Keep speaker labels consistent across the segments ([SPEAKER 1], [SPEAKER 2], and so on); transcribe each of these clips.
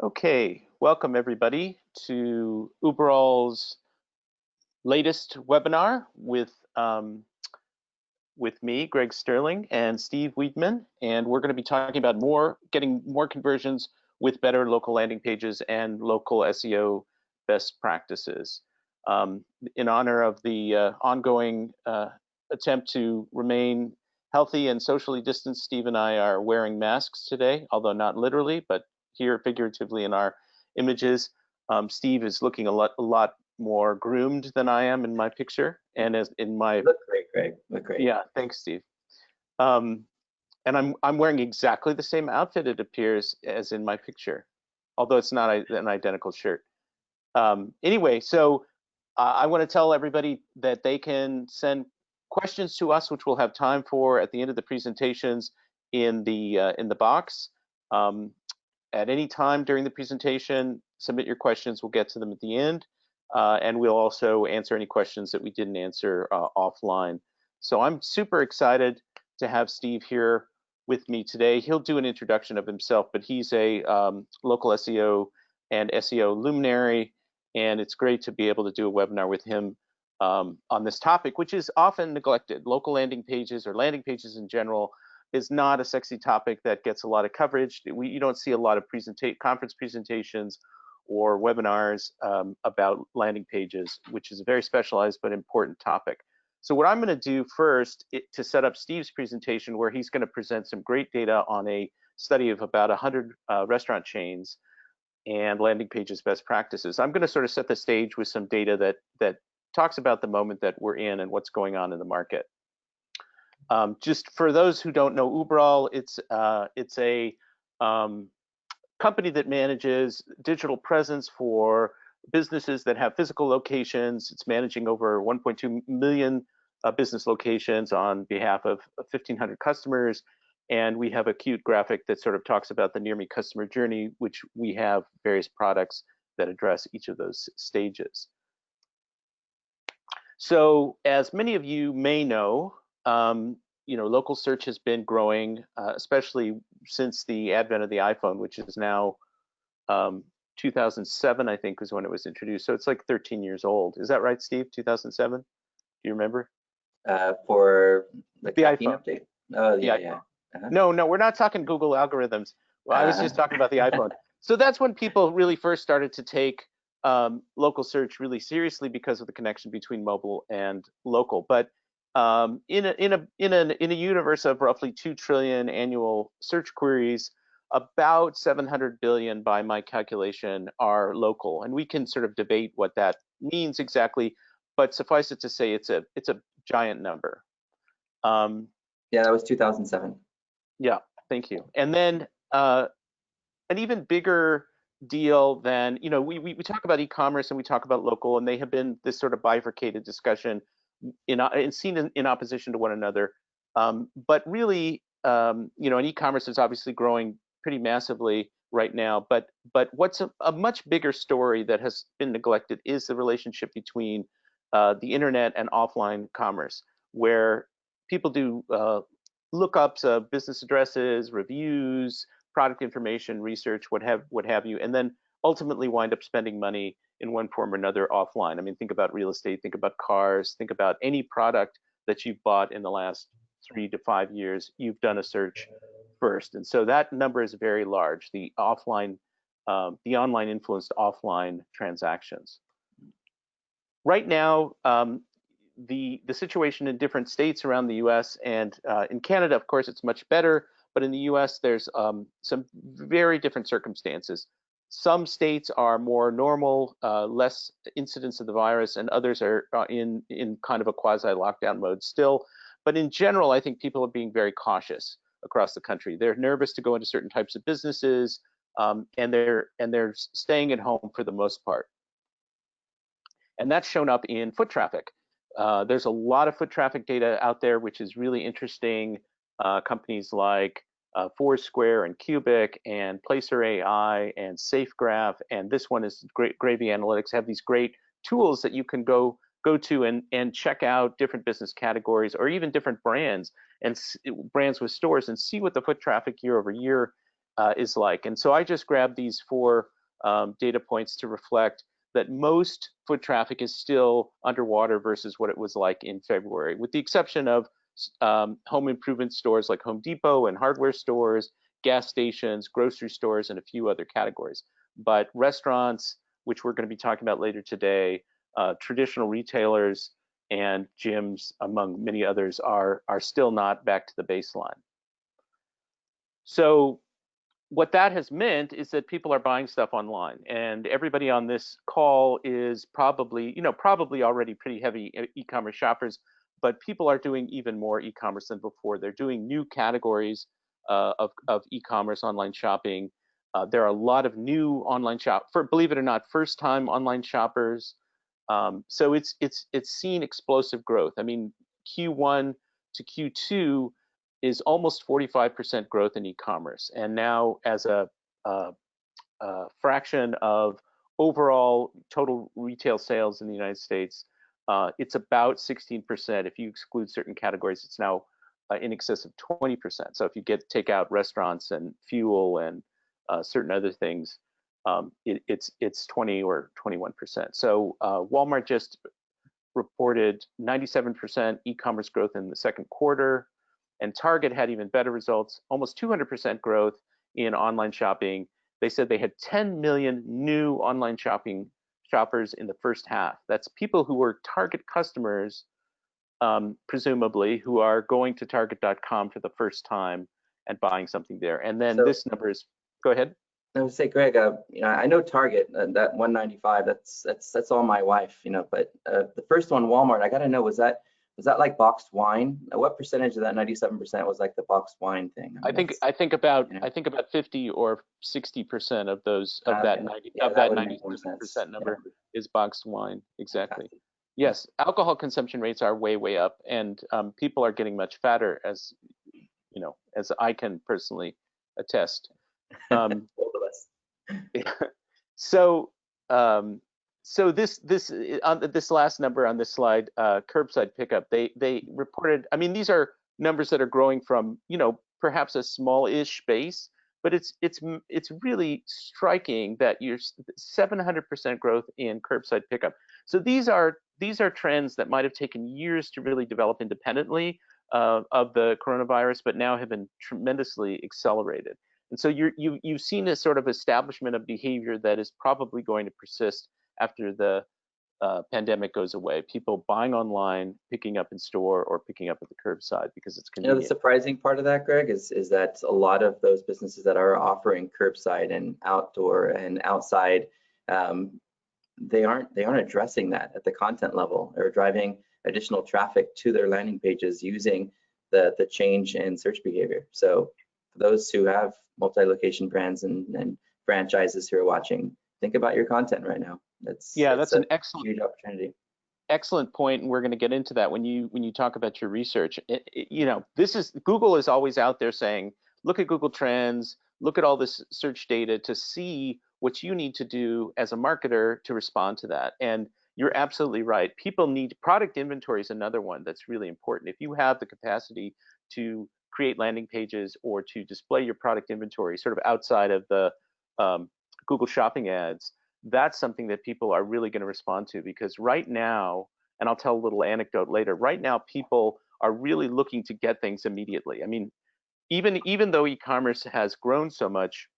[SPEAKER 1] Okay, welcome everybody to Uberall's latest webinar with me, Greg Sterling, and Steve Wiideman, and we're going to be talking about getting more conversions with better local landing pages and local SEO best practices. In honor of the ongoing attempt to remain healthy and socially distanced, Steve and I are wearing masks today, although not literally, but here figuratively in our images. Steve is looking a lot more groomed than I am in my picture, and as in my
[SPEAKER 2] look great, Greg. Look great.
[SPEAKER 1] Yeah, thanks, Steve. And I'm wearing exactly the same outfit, it appears, as in my picture, although it's not an identical shirt. Anyway, so I want to tell everybody that they can send questions to us, which we'll have time for at the end of the presentations in the box. At any time during the presentation, submit your questions. We'll get to them at the end, and we'll also answer any questions that we didn't answer offline. So I'm super excited to have Steve here with me today. He'll do an introduction of himself, but he's a local SEO and SEO luminary, and it's great to be able to do a webinar with him on this topic, which is often neglected. Local landing pages, or landing pages in general, is not a sexy topic that gets a lot of coverage. You don't see a lot of conference presentations or webinars about landing pages, which is a very specialized but important topic. So what I'm going to do first to set up Steve's presentation, where he's going to present some great data on a study of about 100 restaurant chains and landing pages best practices. I'm going to sort of set the stage with some data that talks about the moment that we're in and what's going on in the market. Just for those who don't know Uberall, it's a company that manages digital presence for businesses that have physical locations. It's managing over 1.2 million business locations on behalf of 1,500 customers. And we have a cute graphic that sort of talks about the near me customer journey, which we have various products that address each of those stages. So as many of you may know, local search has been growing, especially since the advent of the iPhone, which is now 2007, I think, was when it was introduced. So it's like 13 years old. Is that right, Steve? 2007? Do you remember?
[SPEAKER 2] For the
[SPEAKER 1] iPhone
[SPEAKER 2] update? Oh,
[SPEAKER 1] yeah. No, we're not talking Google algorithms. Well, I was just talking about the iPhone. So that's when people really first started to take local search really seriously because of the connection between mobile and local. But in a universe of roughly 2 trillion annual search queries, about 700 billion by my calculation are local, and we can sort of debate what that means exactly, but suffice it to say it's a giant number.
[SPEAKER 2] Yeah, that was 2007.
[SPEAKER 1] Yeah, thank you. And then an even bigger deal than, we talk about e-commerce and we talk about local, and they have been this sort of bifurcated discussion and seen in opposition to one another. But really, and e-commerce is obviously growing pretty massively right now. But what's a much bigger story that has been neglected is the relationship between the internet and offline commerce, where people do lookups of business addresses, reviews, product information, research, what have you, and then ultimately wind up spending money in one form or another offline. I mean, think about real estate, think about cars, think about any product that you've bought in the last 3 to 5 years. You've done a search first, and so that number is very large. The online influenced offline transactions. Right now, the situation in different states around the U.S. and in Canada, of course, it's much better. But in the U.S., there's some very different circumstances. Some states are more normal, less incidence of the virus, and others are in kind of a quasi-lockdown mode still. But in general, I think people are being very cautious across the country. They're nervous to go into certain types of businesses, and they're staying at home for the most part. And that's shown up in foot traffic. There's a lot of foot traffic data out there, which is really interesting. Companies like Foursquare and Cubic and Placer AI and SafeGraph, and this one is Gravy Analytics, have these great tools that you can go to and check out different business categories or even different brands and brands with stores and see what the foot traffic year over year is like. And so I just grabbed these 4 data points to reflect that most foot traffic is still underwater versus what it was like in February, with the exception of home improvement stores like Home Depot and hardware stores, gas stations, grocery stores, and a few other categories. But restaurants, which we're going to be talking about later today, traditional retailers and gyms, among many others, are still not back to the baseline. So what that has meant is that people are buying stuff online, and everybody on this call is probably, probably already pretty heavy e-commerce shoppers, but people are doing even more e-commerce than before. They're doing new categories of e-commerce online shopping. There are a lot of new online believe it or not, first-time online shoppers. So it's seen explosive growth. I mean, Q1 to Q2 is almost 45% growth in e-commerce, and now as a fraction of overall total retail sales in the United States, it's about 16%. If you exclude certain categories, it's now in excess of 20%. So if you take out restaurants and fuel and certain other things, it's 20 or 21%. So Walmart just reported 97% e-commerce growth in the second quarter, and Target had even better results, almost 200% growth in online shopping. They said they had 10 million new online shoppers in the first half. That's people who were Target customers, presumably, who are going to Target.com for the first time and buying something there. And then this number is, go ahead.
[SPEAKER 2] I would say, Greg, I know Target, that 195, that's all my wife, but the first one, Walmart, I got to know, was that like boxed wine? What percentage of that 97% was like the boxed wine thing?
[SPEAKER 1] I think about 50 or 60% of those that 97% number is boxed wine. Exactly. Yes, alcohol consumption rates are way up, and people are getting much fatter, as as I can personally attest.
[SPEAKER 2] Both of us.
[SPEAKER 1] So this last number on this slide, curbside pickup, they reported. I mean, these are numbers that are growing from perhaps a small-ish base, but it's really striking that you're 700% growth in curbside pickup. So these are trends that might have taken years to really develop independently of the coronavirus, but now have been tremendously accelerated. And so you've seen a sort of establishment of behavior that is probably going to persist after the pandemic goes away. People buying online, picking up in store, or picking up at the curbside because it's convenient.
[SPEAKER 2] The surprising part of that, Greg, is that a lot of those businesses that are offering curbside and outdoor and outside, they aren't addressing that at the content level or driving additional traffic to their landing pages using the change in search behavior. So for those who have multi-location brands and franchises who are watching, think about your content right now. That's an excellent, huge opportunity.
[SPEAKER 1] Excellent point, and we're going to get into that when you talk about your research. Google is always out there saying, look at Google Trends, look at all this search data to see what you need to do as a marketer to respond to that. And you're absolutely right. People need product inventory is another one that's really important. If you have the capacity to create landing pages or to display your product inventory sort of outside of the Google Shopping ads, that's something that people are really going to respond to, because right now, and I'll tell a little anecdote later, right now people are really looking to get things immediately. I mean, even though e-commerce has grown so much,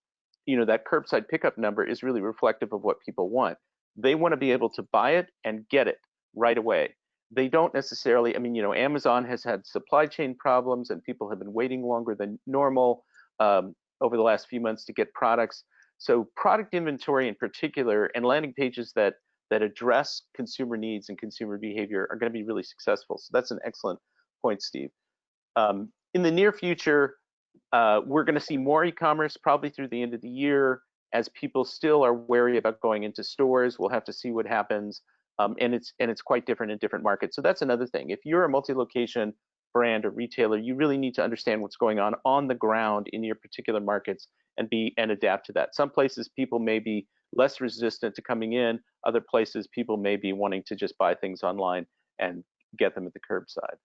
[SPEAKER 1] that curbside pickup number is really reflective of what people want. They want to be able to buy it and get it right away. They don't necessarily, Amazon has had supply chain problems and people have been waiting longer than normal over the last few months to get products. So product inventory in particular and landing pages that address consumer needs and consumer behavior are going to be really successful. So that's an excellent point, Steve. In the near future, we're going to see more e-commerce probably through the end of the year, as people still are wary about going into stores. We'll have to see what happens, and it's quite different in different markets. So that's another thing. If you're a multi-location brand or retailer, you really need to understand what's going on the ground in your particular markets and adapt to that. Some places people may be less resistant to coming in. Other places people may be wanting to just buy things online and get them at the curbside.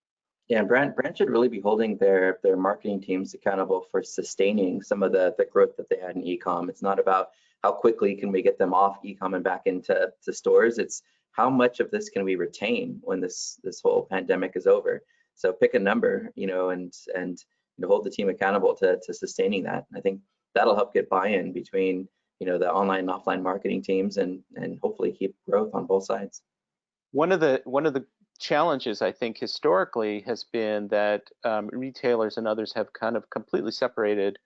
[SPEAKER 2] Yeah, and brand should really be holding their marketing teams accountable for sustaining some of the growth that they had in e-com. It's not about how quickly can we get them off e-com and back into stores. It's how much of this can we retain when this whole pandemic is over. So pick a number, and hold the team accountable to sustaining that. I think that'll help get buy-in between the online and offline marketing teams, and hopefully keep growth on both sides.
[SPEAKER 1] One of the challenges, I think, historically has been that retailers and others have kind of completely separated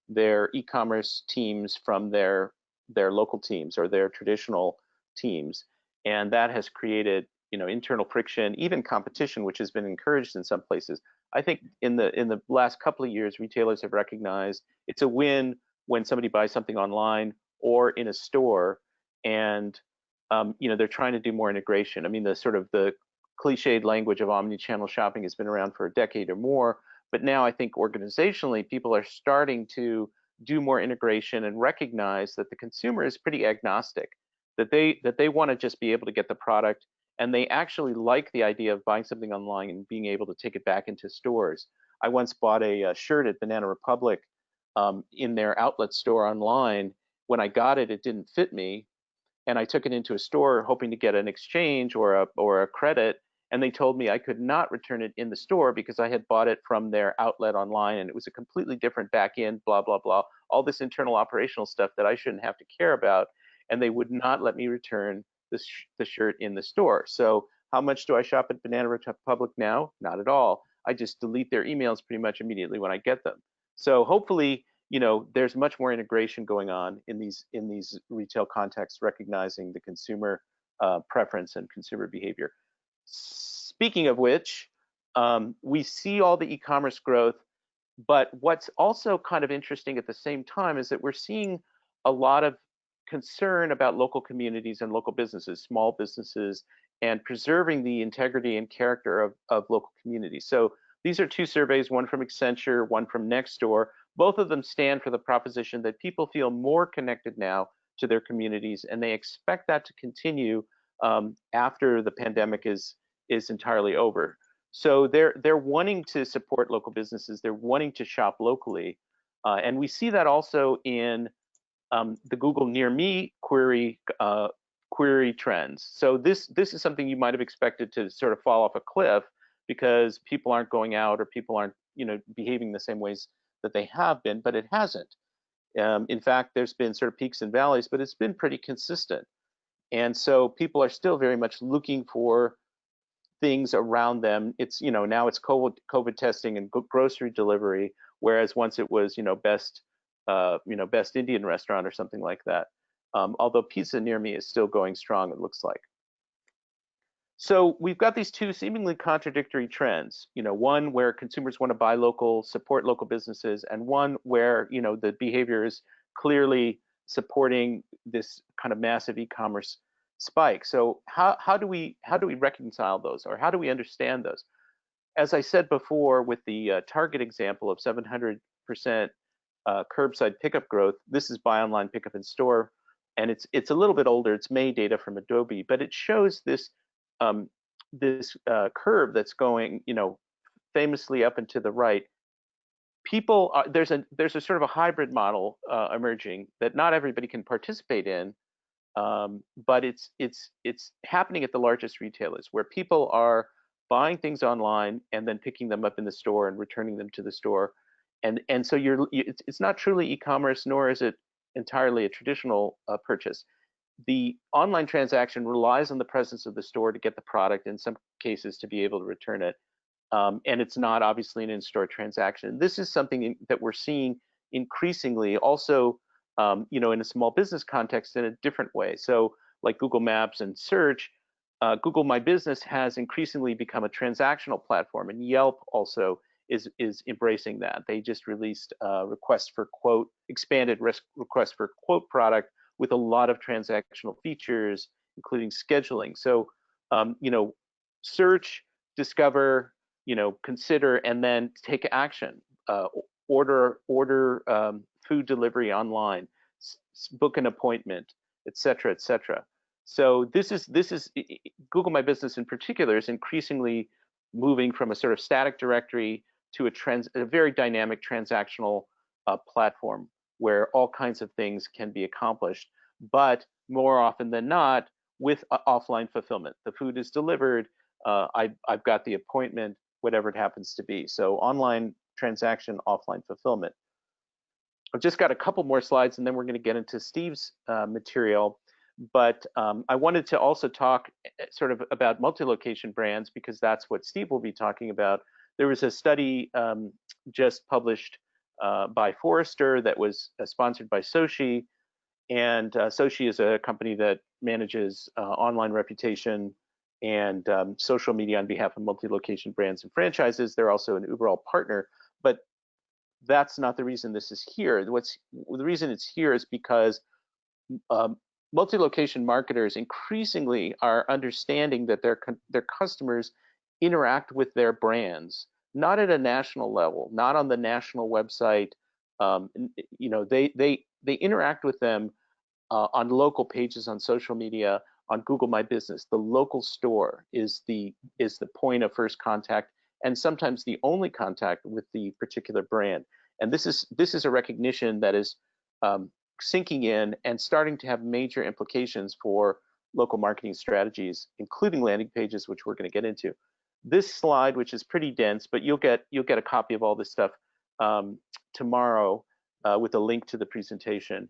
[SPEAKER 1] their e-commerce teams from their local teams or their traditional teams, and that has created internal friction, even competition, which has been encouraged in some places. I think in the last couple of years, retailers have recognized it's a win when somebody buys something online or in a store, and they're trying to do more integration. I mean, the cliched language of omni-channel shopping has been around for a decade or more, but now I think organizationally people are starting to do more integration and recognize that the consumer is pretty agnostic, that they want to just be able to get the product, and they actually like the idea of buying something online and being able to take it back into stores. I once bought a shirt at Banana Republic in their outlet store online. When I got it, it didn't fit me, and I took it into a store hoping to get an exchange or a credit, and they told me I could not return it in the store because I had bought it from their outlet online, and it was a completely different back end, blah, blah, blah, all this internal operational stuff that I shouldn't have to care about, and they would not let me return the shirt in the store. So how much do I shop at Banana Republic now? Not at all. I just delete their emails pretty much immediately when I get them. So hopefully, there's much more integration going on in these retail contexts, recognizing the consumer preference and consumer behavior. Speaking of which, we see all the e-commerce growth, but what's also kind of interesting at the same time is that we're seeing a lot of concern about local communities and local businesses, small businesses, and preserving the integrity and character of local communities. So these are two surveys, one from Accenture, one from Nextdoor. Both of them stand for the proposition that people feel more connected now to their communities, and they expect that to continue after the pandemic is entirely over. So they're wanting to support local businesses. They're wanting to shop locally, and we see that also in the Google Near Me query trends. So this is something you might have expected to sort of fall off a cliff because people aren't going out or people aren't behaving the same ways that they have been, but it hasn't. In fact, there's been sort of peaks and valleys, but it's been pretty consistent. And so people are still very much looking for things around them. It's now it's COVID testing and grocery delivery, whereas once it was best Indian restaurant or something like that. Although pizza near me is still going strong, it looks like. So we've got these two seemingly contradictory trends. One where consumers want to buy local, support local businesses, and one where the behavior is clearly supporting this kind of massive e-commerce spike. So how do we reconcile those, or how do we understand those? As I said before, with the Target example of 700% curbside pickup growth, this is buy online, pickup in store, and it's a little bit older. It's May data from Adobe, but it shows this curve that's going famously up and to the right. People there's a sort of a hybrid model emerging that not everybody can participate in, but it's happening at the largest retailers where people are buying things online and then picking them up in the store and returning them to the store, and so it's not truly e-commerce, nor is it entirely a traditional purchase. The online transaction relies on the presence of the store to get the product, in some cases to be able to return it, and it's not obviously an in-store transaction. This is something that we're seeing increasingly also in a small business context in a different way. So like Google Maps and search, Google My Business has increasingly become a transactional platform, and Yelp also is embracing that. They just released expanded request for quote product with a lot of transactional features, including scheduling. So search, discover, consider, and then take action. Order food delivery online, book an appointment, etc., etc. So this is Google My Business in particular is increasingly moving from a sort of static directory to a very dynamic transactional platform where all kinds of things can be accomplished, but more often than not with offline fulfillment. The food is delivered, I've got the appointment, whatever it happens to be. So online transaction, offline fulfillment. I've just got a couple more slides and then we're going to get into Steve's material. But I wanted to also talk sort of about multi-location brands because that's what Steve will be talking about. There was a study just published by Forrester that was sponsored by Soci. And Soci is a company that manages online reputation and social media on behalf of multi-location brands and franchises. They're also an Uberall partner, but that's not the reason this is here. The reason it's here is because multi-location marketers increasingly are understanding that their customers interact with their brands, not at a national level, not on the national website. You know, they interact with them on local pages on social media, on Google My Business. The local store is the point of first contact, and sometimes the only contact with the particular brand. And this is a recognition that is sinking in and starting to have major implications for local marketing strategies, including landing pages, which we're going to get into. This slide, which is pretty dense, but you'll get a copy of all this stuff tomorrow with a link to the presentation.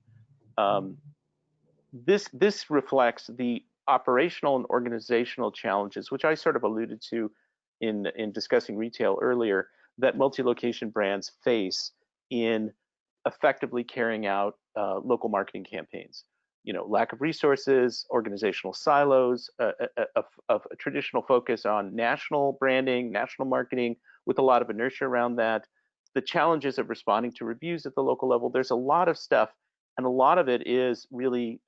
[SPEAKER 1] This reflects the operational and organizational challenges, which I sort of alluded to in discussing retail earlier, that multi-location brands face in effectively carrying out local marketing campaigns. You know, lack of resources, organizational silos, a traditional focus on national branding, national marketing with a lot of inertia around that, the challenges of responding to reviews at the local level. There's a lot of stuff, and a lot of it is really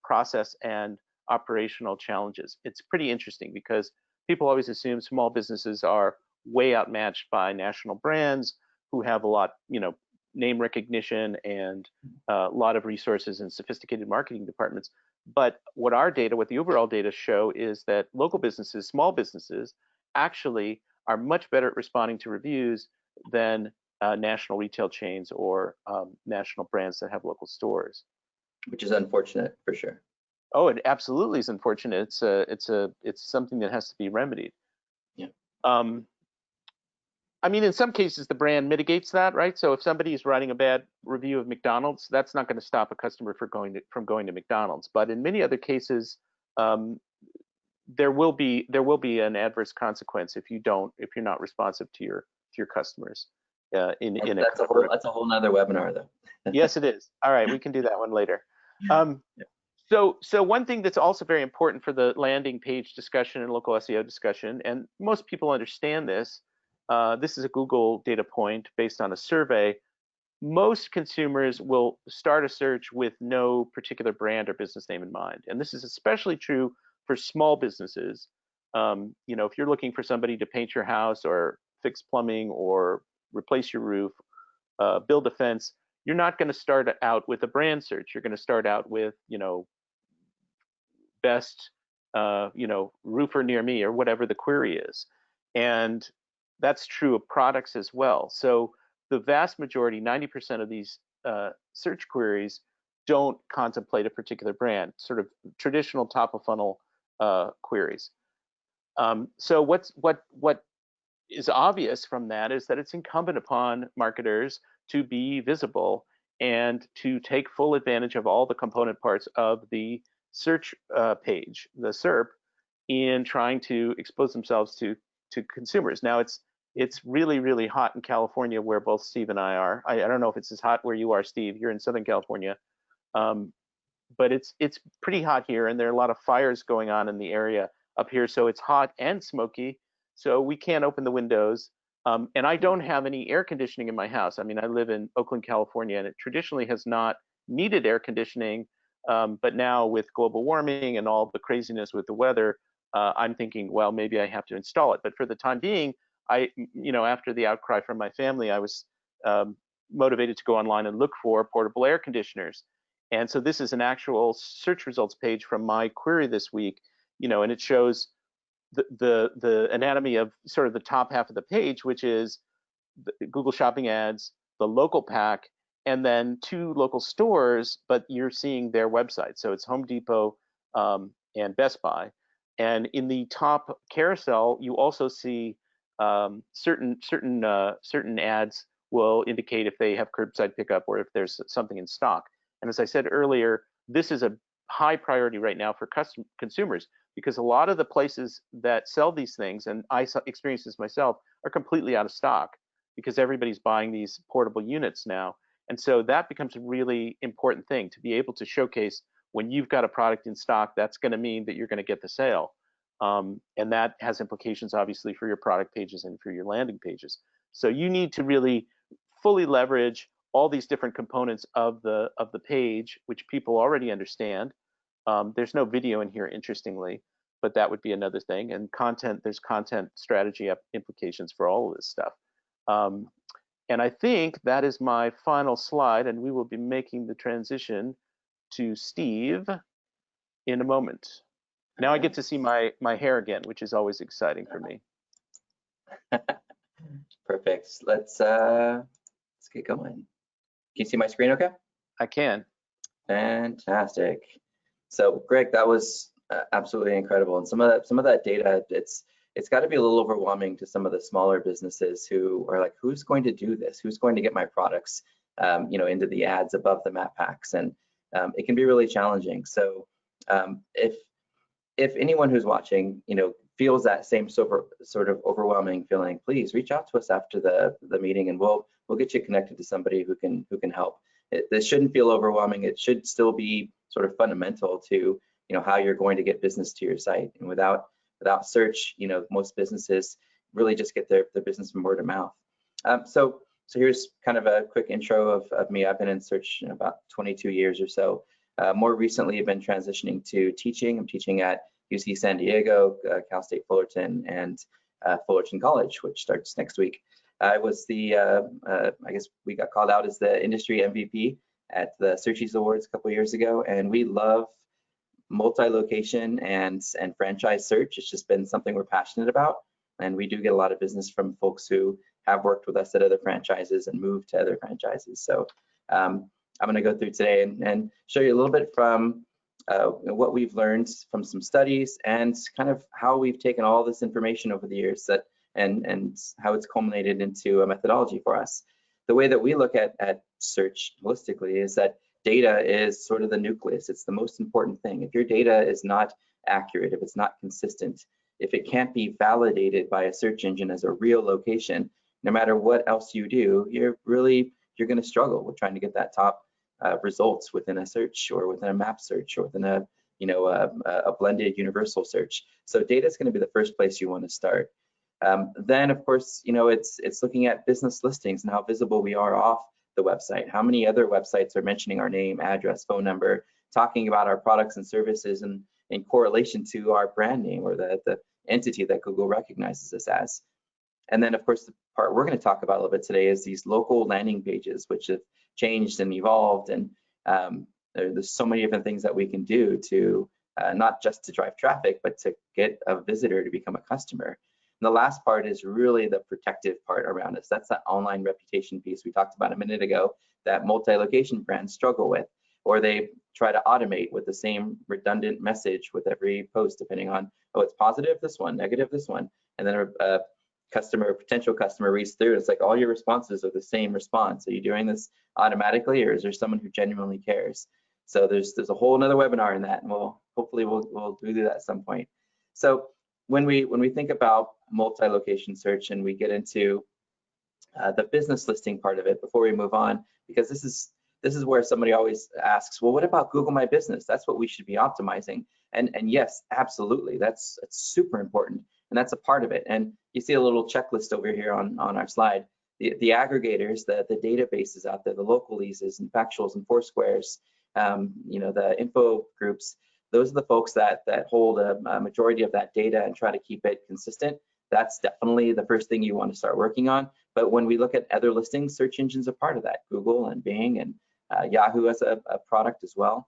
[SPEAKER 1] process and operational challenges. It's pretty interesting because people always assume small businesses are way outmatched by national brands who have a lot, you know, name recognition and a lot of resources and sophisticated marketing departments. But what our data, what the Uberall data show is that local businesses, small businesses, actually are much better at responding to reviews than national retail chains or national brands that have local stores.
[SPEAKER 2] Which is unfortunate for sure.
[SPEAKER 1] Oh, it absolutely is unfortunate. It's something that has to be remedied.
[SPEAKER 2] Yeah.
[SPEAKER 1] I mean, in some cases, the brand mitigates that, right? So if somebody is writing a bad review of McDonald's, that's not going to stop a customer from going to McDonald's. But in many other cases, there will be an adverse consequence if you're not responsive to your customers. That's
[SPEAKER 2] a whole nother webinar, though.
[SPEAKER 1] Yes, it is. All right, we can do that one later. Yeah. So one thing that's also very important for the landing page discussion and local SEO discussion, and most people understand this. This is a Google data point based on a survey. Most consumers will start a search with no particular brand or business name in mind, and this is especially true for small businesses. You know, if you're looking for somebody to paint your house or fix plumbing or replace your roof, build a fence, you're not going to start out with a brand search. You're going to start out with, you know, best, you know, roofer near me or whatever the query is, and that's true of products as well. So the vast majority, 90% of these search queries don't contemplate a particular brand, sort of traditional top of funnel queries. So what is obvious from that is that it's incumbent upon marketers to be visible and to take full advantage of all the component parts of the search page, the SERP, in trying to expose themselves to consumers. Now it's really, really hot in California, where both Steve and I are. I don't know if it's as hot where you are, Steve. You're in Southern California, but it's pretty hot here, and there are a lot of fires going on in the area up here. So it's hot and smoky. So we can't open the windows, and I don't have any air conditioning in my house. I mean, I live in Oakland, California, and it traditionally has not needed air conditioning. But now with global warming and all the craziness with the weather, I'm thinking, well, maybe I have to install it. But for the time being, you know, after the outcry from my family, I was motivated to go online and look for portable air conditioners. And so this is an actual search results page from my query this week, you know, and it shows the anatomy of sort of the top half of the page, which is the Google Shopping ads, the local pack, and then 2 local stores, but you're seeing their website. So it's Home Depot and Best Buy. And in the top carousel, you also see certain ads will indicate if they have curbside pickup or if there's something in stock. And as I said earlier, this is a high priority right now for consumers, because a lot of the places that sell these things, and I experienced this myself, are completely out of stock because everybody's buying these portable units now. And so that becomes a really important thing, to be able to showcase when you've got a product in stock. That's going to mean that you're going to get the sale. And that has implications, obviously, for your product pages and for your landing pages. So you need to really fully leverage all these different components of the page, which people already understand. There's no video in here, interestingly, but that would be another thing. And content, there's content strategy implications for all of this stuff. And I think that is my final slide, and we will be making the transition to Steve in a moment. Now I get to see my hair again, which is always exciting for me.
[SPEAKER 2] Perfect. Let's get going. Can you see my screen okay?
[SPEAKER 1] I can.
[SPEAKER 2] Fantastic. So Greg, that was absolutely incredible. And some of that data, it's got to be a little overwhelming to some of the smaller businesses who are like, who's going to do this? Who's going to get my products, into the ads above the map packs? And it can be really challenging. So if anyone who's watching, feels that same sort of overwhelming feeling, please reach out to us after the meeting, and we'll get you connected to somebody who can help. This shouldn't feel overwhelming. It should still be sort of fundamental to how you're going to get business to your site. And without search, most businesses really just get their business from word of mouth. So here's kind of a quick intro of me. I've been in search about 22 years or so. More recently, I've been transitioning to teaching. I'm teaching at UC San Diego, Cal State Fullerton, and Fullerton College, which starts next week. I was I guess we got called out as the industry MVP at the Searchies Awards a couple of years ago, and we love multi-location and franchise search. It's just been something we're passionate about, and we do get a lot of business from folks who have worked with us at other franchises and moved to other franchises. So I'm going to go through today and show you a little bit from what we've learned from some studies and kind of how we've taken all this information over the years and how it's culminated into a methodology for us. The way that we look at search holistically is that data is sort of the nucleus. It's the most important thing. If your data is not accurate, if it's not consistent, if it can't be validated by a search engine as a real location, no matter what else you do, you're going to struggle with trying to get that top results within a search or within a map search or within a blended universal search. So data is going to be the first place you want to start. Then, of course, it's looking at business listings and how visible we are off the website. How many other websites are mentioning our name, address, phone number, talking about our products and services in correlation to our brand name or the entity that Google recognizes us as. And then, of course, the part we're going to talk about a little bit today is these local landing pages, which have changed and evolved. And there's so many different things that we can do to not just to drive traffic, but to get a visitor to become a customer. And the last part is really the protective part around us. That's that online reputation piece we talked about a minute ago that multi-location brands struggle with, or they try to automate with the same redundant message with every post, depending on, oh, it's positive, this one, negative, this one. And then a potential customer reads through, it's like all your responses are the same response. Are you doing this automatically, or is there someone who genuinely cares? So there's a whole nother webinar in that, and hopefully we'll do that at some point. So when we think about multi-location search and we get into the business listing part of it, before we move on, because this is where somebody always asks, well, what about Google My Business? That's what we should be optimizing. And yes, absolutely, that's super important, and that's a part of it. And you see a little checklist over here on our slide. The aggregators, the databases out there, the localies and Factuals and Foursquares, the info groups, those are the folks that hold a majority of that data and try to keep it consistent. That's definitely the first thing you want to start working on. But when we look at other listings, search engines are part of that. Google and Bing and Yahoo has a product as well.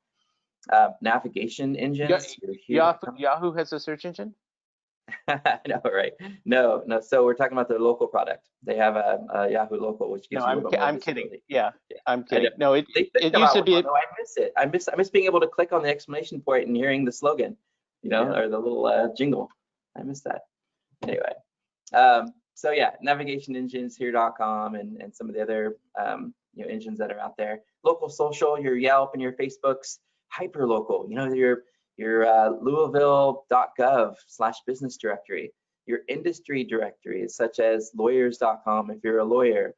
[SPEAKER 2] Navigation engines.
[SPEAKER 1] Yahoo has a search engine?
[SPEAKER 2] I know, right? No. So we're talking about their local product. They have a Yahoo Local, which gives
[SPEAKER 1] No,
[SPEAKER 2] you a little bit more
[SPEAKER 1] I'm kidding.
[SPEAKER 2] visibility.
[SPEAKER 1] Yeah,
[SPEAKER 2] Yeah,
[SPEAKER 1] I'm
[SPEAKER 2] I know.
[SPEAKER 1] kidding. No,
[SPEAKER 2] They
[SPEAKER 1] it
[SPEAKER 2] come
[SPEAKER 1] used
[SPEAKER 2] out
[SPEAKER 1] to
[SPEAKER 2] with one
[SPEAKER 1] be.
[SPEAKER 2] though. I miss it. I miss being able to click on the exclamation point and hearing the slogan,
[SPEAKER 1] Yeah.
[SPEAKER 2] or the little jingle. I miss that. Anyway, so yeah, navigation engines here.com and some of the other engines that are out there. Local social, your Yelp and your Facebooks. Hyperlocal, your Louisville.gov/business directory. Your industry directories such as lawyers.com if you're a lawyer.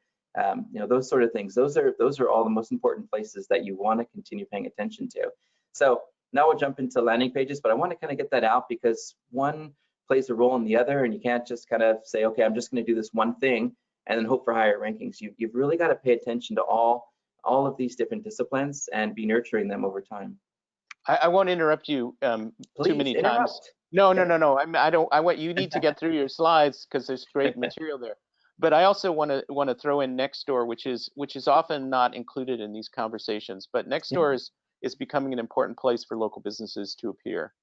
[SPEAKER 2] Those sort of things. Those are all the most important places that you want to continue paying attention to. So now we'll jump into landing pages, but I want to kind of get that out because one plays a role in the other, and you can't just kind of say, okay, I'm just going to do this one thing and then hope for higher rankings. You've really got to pay attention to all of these different disciplines and be nurturing them over time.
[SPEAKER 1] I won't interrupt you too many times. No. I want you need to get through your slides because there's great material there. But I also want to throw in Nextdoor, which is often not included in these conversations. But Nextdoor is becoming an important place for local businesses to appear.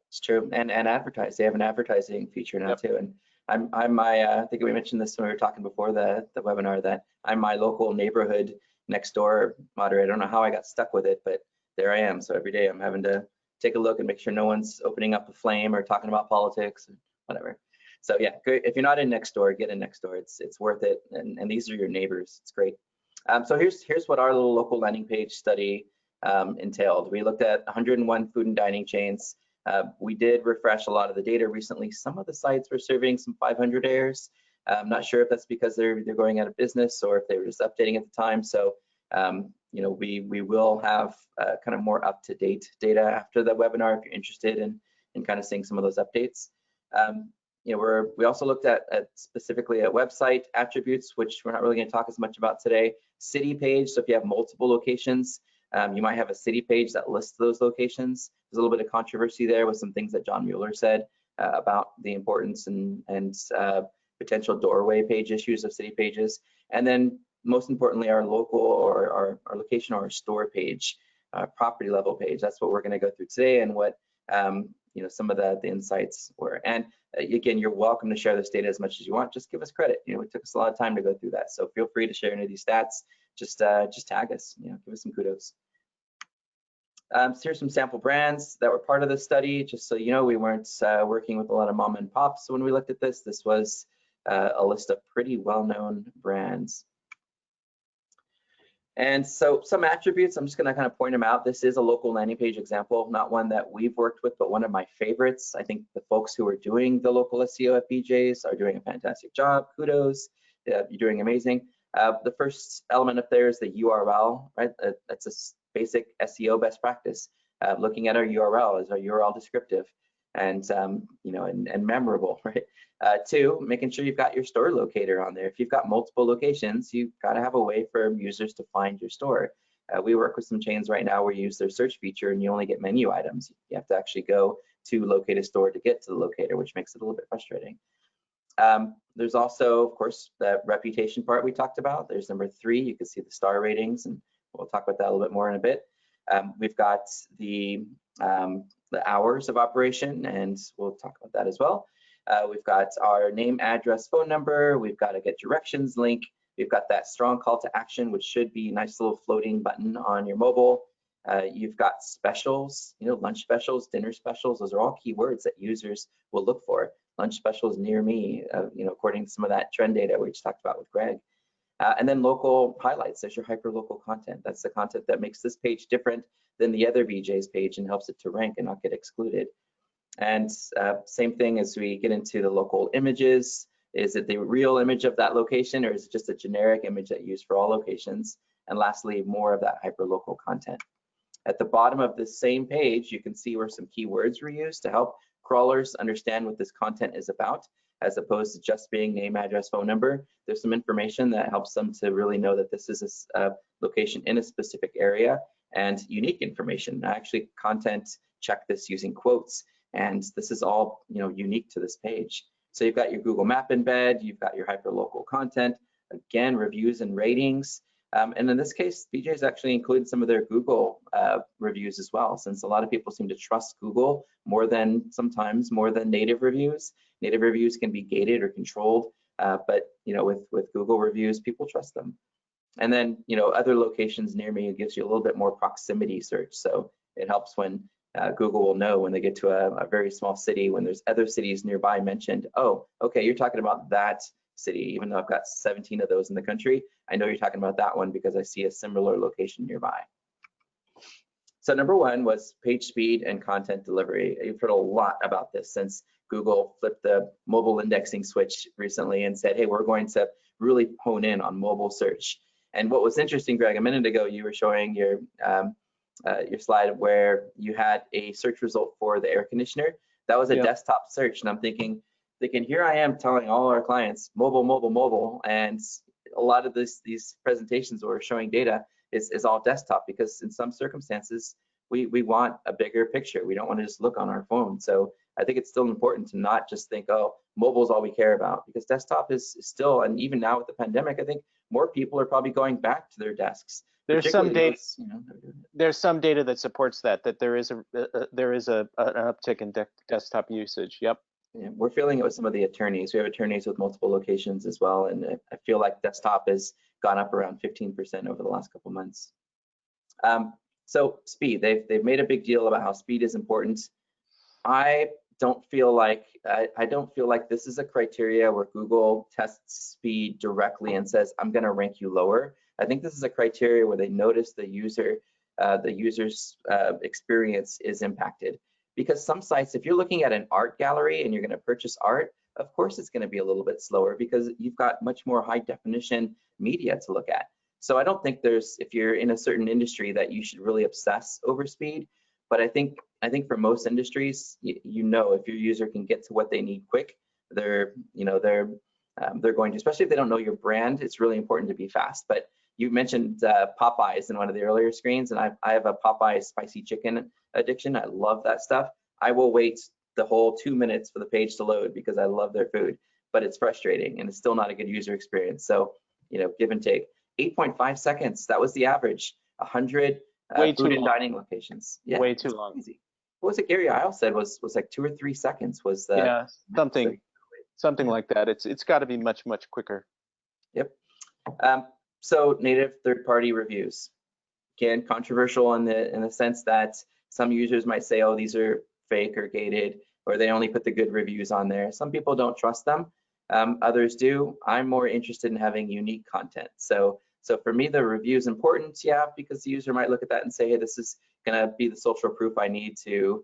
[SPEAKER 2] It's true, and advertise. They have an advertising feature now too. And I think we mentioned this when we were talking before the webinar, that I'm my local neighborhood Nextdoor moderator. I don't know how I got stuck with it, but there I am. So every day I'm having to take a look and make sure no one's opening up a flame or talking about politics or whatever. So yeah, if you're not in Nextdoor, get in Nextdoor. It's worth it, and these are your neighbors. It's great. So here's what our little local landing page study entailed. We looked at 101 food and dining chains. We did refresh a lot of the data recently. Some of the sites were serving some 500 errors. I'm not sure if that's because they're going out of business or if they were just updating at the time. So we will have kind of more up-to-date data after the webinar if you're interested in kind of seeing some of those updates. We also looked at specifically at website attributes, which we're not really going to talk as much about today. City page, so if you have multiple locations, you might have a city page that lists those locations. There's a little bit of controversy there with some things that John Mueller said about the importance and potential doorway page issues of city pages. And then most importantly, our local or our location or our store page, property level page. That's what we're going to go through today and what some of the insights were. And again, you're welcome to share this data as much as you want. Just give us credit. It took us a lot of time to go through that. So feel free to share any of these stats. Just tag us. Give us some kudos. So here's some sample brands that were part of the study. Just so you know, we weren't working with a lot of mom and pops when we looked at this. This was a list of pretty well-known brands. And so some attributes, I'm just going to kind of point them out. This is a local landing page example, not one that we've worked with, but one of my favorites. I think the folks who are doing the local SEO at BJ's are doing a fantastic job. Kudos, you're doing amazing. The first element up there is the URL, right? That's a basic SEO best practice. Looking at our URL, is our URL descriptive and and memorable, right? Two, making sure you've got your store locator on there. If you've got multiple locations, you've got to have a way for users to find your store. We work with some chains right now where you use their search feature and you only get menu items. You have to actually go to locate a store to get to the locator, which makes it a little bit frustrating. There's also, of course, the reputation part we talked about. There's number 3. You can see the star ratings, and we'll talk about that a little bit more in a bit. We've got the hours of operation, and we'll talk about that as well. We've got our name, address, phone number. We've got a get directions link. We've got that strong call to action, which should be a nice little floating button on your mobile. You've got specials, lunch specials, dinner specials. Those are all keywords that users will look for. Lunch specials near me, according to some of that trend data we just talked about with Greg. And then local highlights. There's your hyperlocal content. That's the content that makes this page different than the other BJ's page and helps it to rank and not get excluded. And same thing as we get into the local images. Is it the real image of that location, or is it just a generic image that you use for all locations? And lastly, more of that hyperlocal content. At the bottom of this same page, you can see where some keywords were used to help crawlers understand what this content is about, as opposed to just being name, address, phone number. There's some information that helps them to really know that this is a location in a specific area, and unique information. I actually content check this using quotes, and this is all unique to this page. So you've got your Google Map embed, you've got your hyperlocal content, again, reviews and ratings. And in this case, BJ's actually included some of their Google reviews as well, since a lot of people seem to trust Google sometimes more than native reviews. Native reviews can be gated or controlled, but with Google reviews, people trust them. And then other locations near me, it gives you a little bit more proximity search. So it helps when Google will know when they get to a very small city, when there's other cities nearby mentioned, oh, okay, you're talking about that city, even though I've got 17 of those in the country. I know you're talking about that one because I see a similar location nearby. So number one was page speed and content delivery. You've heard a lot about this since Google flipped the mobile indexing switch recently and said, hey, we're going to really hone in on mobile search. And what was interesting, Greg, a minute ago, you were showing your slide where you had a search result for the air conditioner. That was a desktop search, and I'm thinking, here I am telling all our clients mobile, mobile, mobile, and a lot of these presentations where we're showing data is all desktop, because in some circumstances we want a bigger picture. We don't want to just look on our phone. So I think it's still important to not just think, oh, mobile is all we care about, because desktop is still, and even now with the pandemic, I think more people are probably going back to their desks.
[SPEAKER 1] There's some data. There's some data that supports that there is an uptick in desktop usage. Yep.
[SPEAKER 2] Yeah, we're feeling it with some of the attorneys. We have attorneys with multiple locations as well, and I feel like desktop has gone up around 15% over the last couple months. So speed, they've made a big deal about how speed is important. I don't feel like this is a criteria where Google tests speed directly and says, I'm going to rank you lower. I think this is a criteria where they notice the user's experience is impacted. Because some sites, if you're looking at an art gallery and you're going to purchase art, of course it's going to be a little bit slower because you've got much more high definition media to look at. So I don't think if you're in a certain industry, that you should really obsess over speed. But I think for most industries, if your user can get to what they need quick, they're going to, especially if they don't know your brand, it's really important to be fast. But you mentioned Popeyes in one of the earlier screens, and I have a Popeyes spicy chicken addiction. I love that stuff. I will wait the whole 2 minutes for the page to load because I love their food, but it's frustrating and it's still not a good user experience. So, give and take. 8.5 seconds, that was the average. 100 food and dining locations. Yeah,
[SPEAKER 1] way too long.
[SPEAKER 2] Crazy. What was it Gary Isle said was like 2 or 3 seconds was the
[SPEAKER 1] something like that. It's got to be much quicker.
[SPEAKER 2] Yep. So native third-party reviews. Again, controversial in the sense that some users might say, oh, these are fake or gated, or they only put the good reviews on there. Some people don't trust them. Others do. I'm more interested in having unique content. So for me, the review is important, because the user might look at that and say, hey, this is going to be the social proof I need to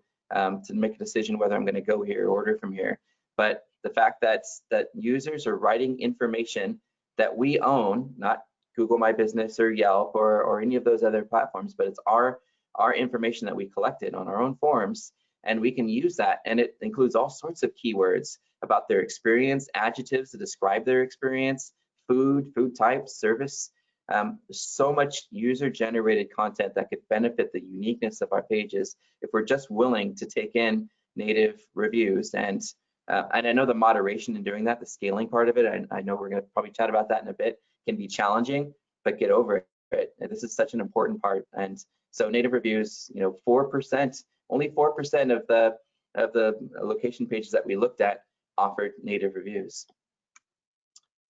[SPEAKER 2] make a decision whether I'm going to go here or order from here. But the fact that users are writing information that we own, not Google My Business or Yelp or any of those other platforms, but it's our information that we collected on our own forms, and we can use that, and it includes all sorts of keywords about their experience, adjectives to describe their experience, food types, service. There's so much user-generated content that could benefit the uniqueness of our pages if we're just willing to take in native reviews. And I know the moderation in doing that, the scaling part of it, I know we're going to probably chat about that in a bit, can be challenging, but get over it. And this is such an important part. And so native reviews, 4%, only 4% of the location pages that we looked at offered native reviews.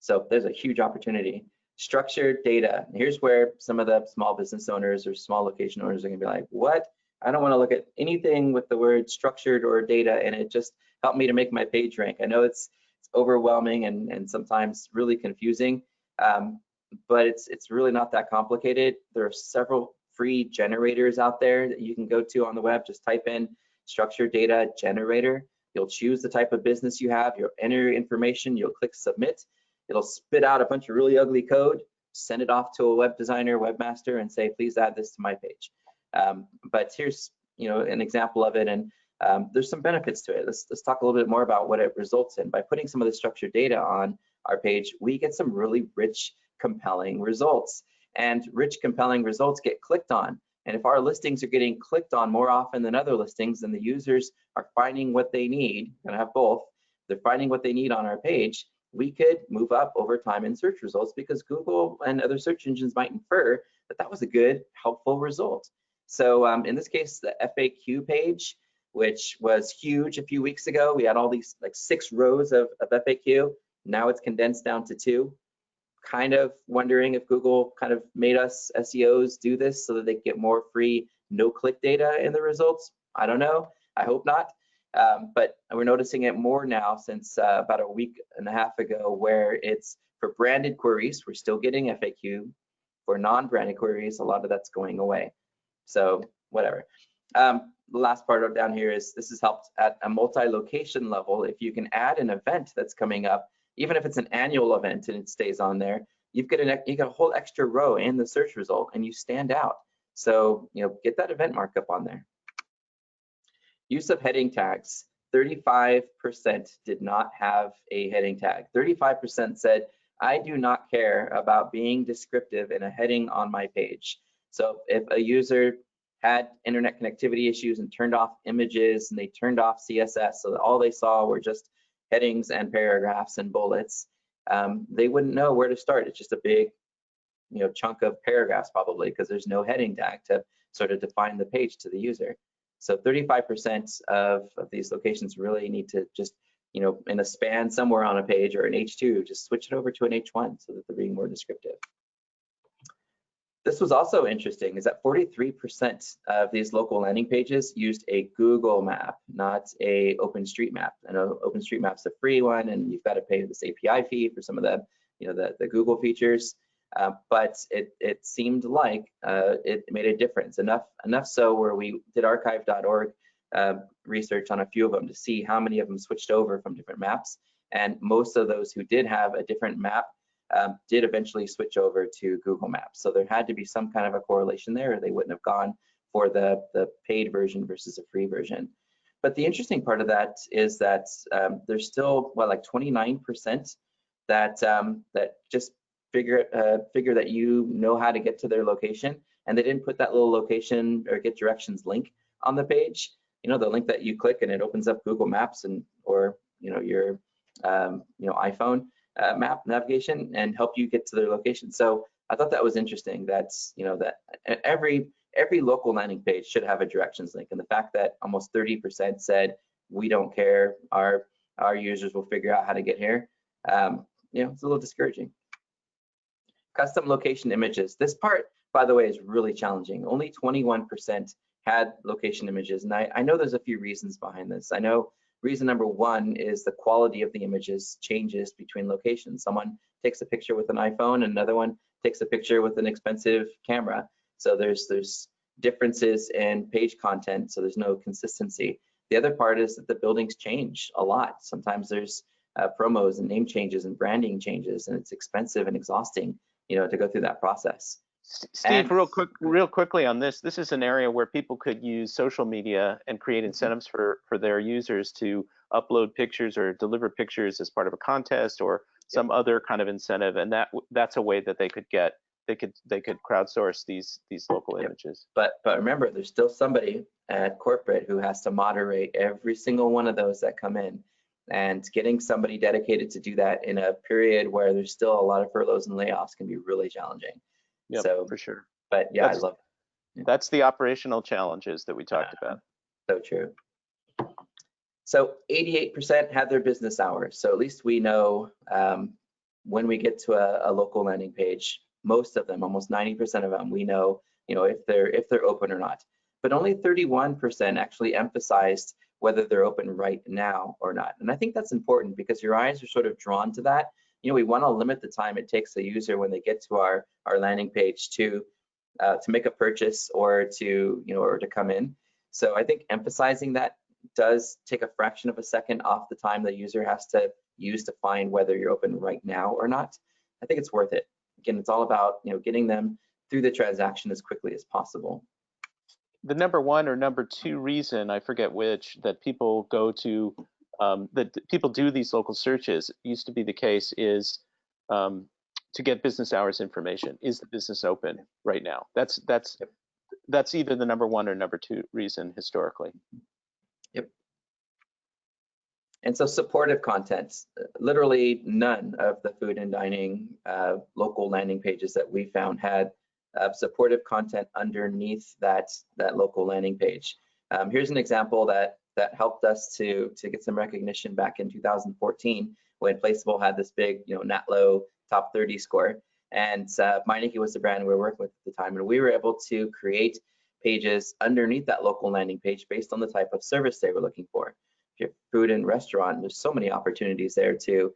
[SPEAKER 2] So there's a huge opportunity. Structured data. Here's where some of the small business owners or small location owners are going to be like, what? I don't want to look at anything with the word structured or data in it. Just help me to make my page rank. I know it's overwhelming and sometimes really confusing, but it's really not that complicated. There are several free generators out there that you can go to on the web. Just type in structured data generator. You'll choose the type of business you have. You'll enter your information. You'll click submit. It'll spit out a bunch of really ugly code, send it off to a web designer, webmaster, and say, please add this to my page. But here's an example of it, and there's some benefits to it. Let's talk a little bit more about what it results in. By putting some of the structured data on our page, we get some really rich, compelling results. And rich, compelling results get clicked on. And if our listings are getting clicked on more often than other listings, then the users are finding what they need. We're going to have both. They're finding what they need on our page. we could move up over time in search results because Google and other search engines might infer that that was a good, helpful result. So in this case, the FAQ page, which was huge a few weeks ago, we had all these like 6 rows of FAQ. Now it's condensed down to 2. Kind of wondering if Google kind of made us SEOs do this so that they get more free no-click data in the results. I don't know. I hope not. But we're noticing it more now since about a week and a half ago, where it's for branded queries, we're still getting FAQ. For non-branded queries, a lot of that's going away. So whatever. The last part of down here is this has helped at a multi-location level. If you can add an event that's coming up, even if it's an annual event and it stays on there, you get a whole extra row in the search result and you stand out. So get that event markup on there. Use of heading tags. 35% did not have a heading tag. 35% said, I do not care about being descriptive in a heading on my page. So if a user had internet connectivity issues and turned off images and they turned off CSS so that all they saw were just headings and paragraphs and bullets, they wouldn't know where to start. It's just a big chunk of paragraphs probably because there's no heading tag to sort of define the page to the user. So 35% of these locations really need to just, in a span somewhere on a page or an H2, just switch it over to an H1 so that they're being more descriptive. This was also interesting, is that 43% of these local landing pages used a Google map, not a OpenStreetMap. I know OpenStreetMap's a free one, and you've got to pay this API fee for some of the, the Google features. But it seemed like it made a difference, enough so where we did archive.org research on a few of them to see how many of them switched over from different maps. And most of those who did have a different map did eventually switch over to Google Maps. So there had to be some kind of a correlation there, or they wouldn't have gone for the paid version versus a free version. But the interesting part of that is that there's still, like 29% that just figure that you know how to get to their location, and they didn't put that little location or get directions link on the page. The link that you click and it opens up Google Maps or your iPhone map navigation and help you get to their location. So I thought that was interesting. That's that every local landing page should have a directions link, and the fact that almost 30% said we don't care, our users will figure out how to get here. It's a little discouraging. Custom location images. This part, by the way, is really challenging. Only 21% had location images, and I know there's a few reasons behind this. I know reason number one is the quality of the images changes between locations. Someone takes a picture with an iPhone, and another one takes a picture with an expensive camera. So there's differences in page content, so there's no consistency. The other part is that the buildings change a lot. Sometimes there's promos and name changes and branding changes, and it's expensive and exhausting, to go through that process.
[SPEAKER 1] Steve, real quickly on this. This is an area where people could use social media and create incentives for their users to upload pictures or deliver pictures as part of a contest or some other kind of incentive, and that's a way that they could crowdsource these local images.
[SPEAKER 2] But remember, there's still somebody at corporate who has to moderate every single one of those that come in. And getting somebody dedicated to do that in a period where there's still a lot of furloughs and layoffs can be really challenging.
[SPEAKER 1] Yeah,
[SPEAKER 2] so,
[SPEAKER 1] for sure.
[SPEAKER 2] But yeah, I love it.
[SPEAKER 1] That's the operational challenges that we talked about.
[SPEAKER 2] So true. So 88% had their business hours. So at least we know when we get to a local landing page, most of them, almost 90% of them, we know, if they're open or not. But only 31% actually emphasized whether they're open right now or not. And I think that's important because your eyes are sort of drawn to that. We want to limit the time it takes the user when they get to our landing page to make a purchase or to or to come in. So I think emphasizing that does take a fraction of a second off the time the user has to use to find whether you're open right now or not. I think it's worth it. Again, it's all about getting them through the transaction as quickly as possible.
[SPEAKER 1] The number one or number two reason, I forget which, that people go to, that people do these local searches, used to be the case, is to get business hours information. Is the business open right now? That's either the number one or number two reason historically.
[SPEAKER 2] Yep. And so supportive content, literally none of the food and dining local landing pages that we found had supportive content underneath that local landing page. Here's an example that helped us to get some recognition back in 2014 when Placeable had this big, NatLo top 30 score. And Meineke was the brand we were working with at the time, and we were able to create pages underneath that local landing page based on the type of service they were looking for. If you're food and restaurant, there's so many opportunities there to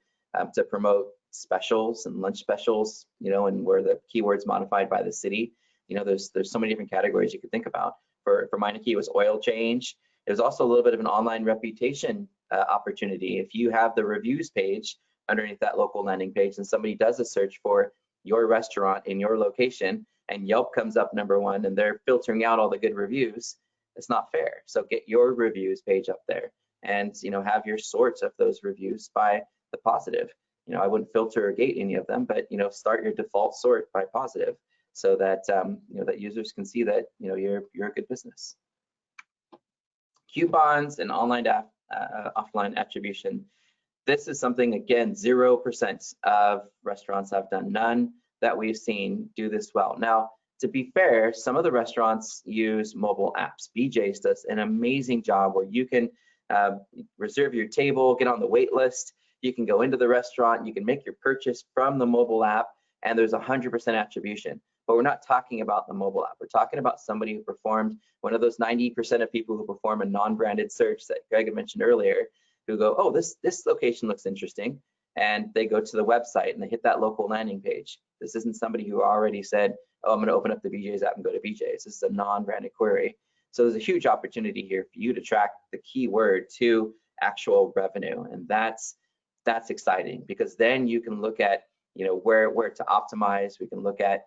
[SPEAKER 2] promote specials and lunch specials, and where the keywords modified by the city. There's so many different categories you could think about. For Meineke, it was oil change. It was also a little bit of an online reputation opportunity. If you have the reviews page underneath that local landing page and somebody does a search for your restaurant in your location and Yelp comes up #1 and they're filtering out all the good reviews, it's not fair. So get your reviews page up there and have your sorts of those reviews by the positive. I wouldn't filter or gate any of them, but start your default sort by positive so that that users can see that you're a good business. Coupons and online offline attribution. This is something, again, 0% of restaurants have done. None that we've seen do this well. Now, to be fair, some of the restaurants use mobile apps. BJ's does an amazing job where you can reserve your table, get on the wait list. You can go into the restaurant, you can make your purchase from the mobile app, and there's 100% attribution. But we're not talking about the mobile app. We're talking about somebody who performed one of those 90% of people who perform a non-branded search that Greg had mentioned earlier, who go, oh, this location looks interesting, and they go to the website and they hit that local landing page. This isn't somebody who already said, oh, I'm going to open up the BJ's app and go to BJ's. This is a non-branded query. So there's a huge opportunity here for you to track the keyword to actual revenue, and that's exciting because then you can look at where to optimize. We can look at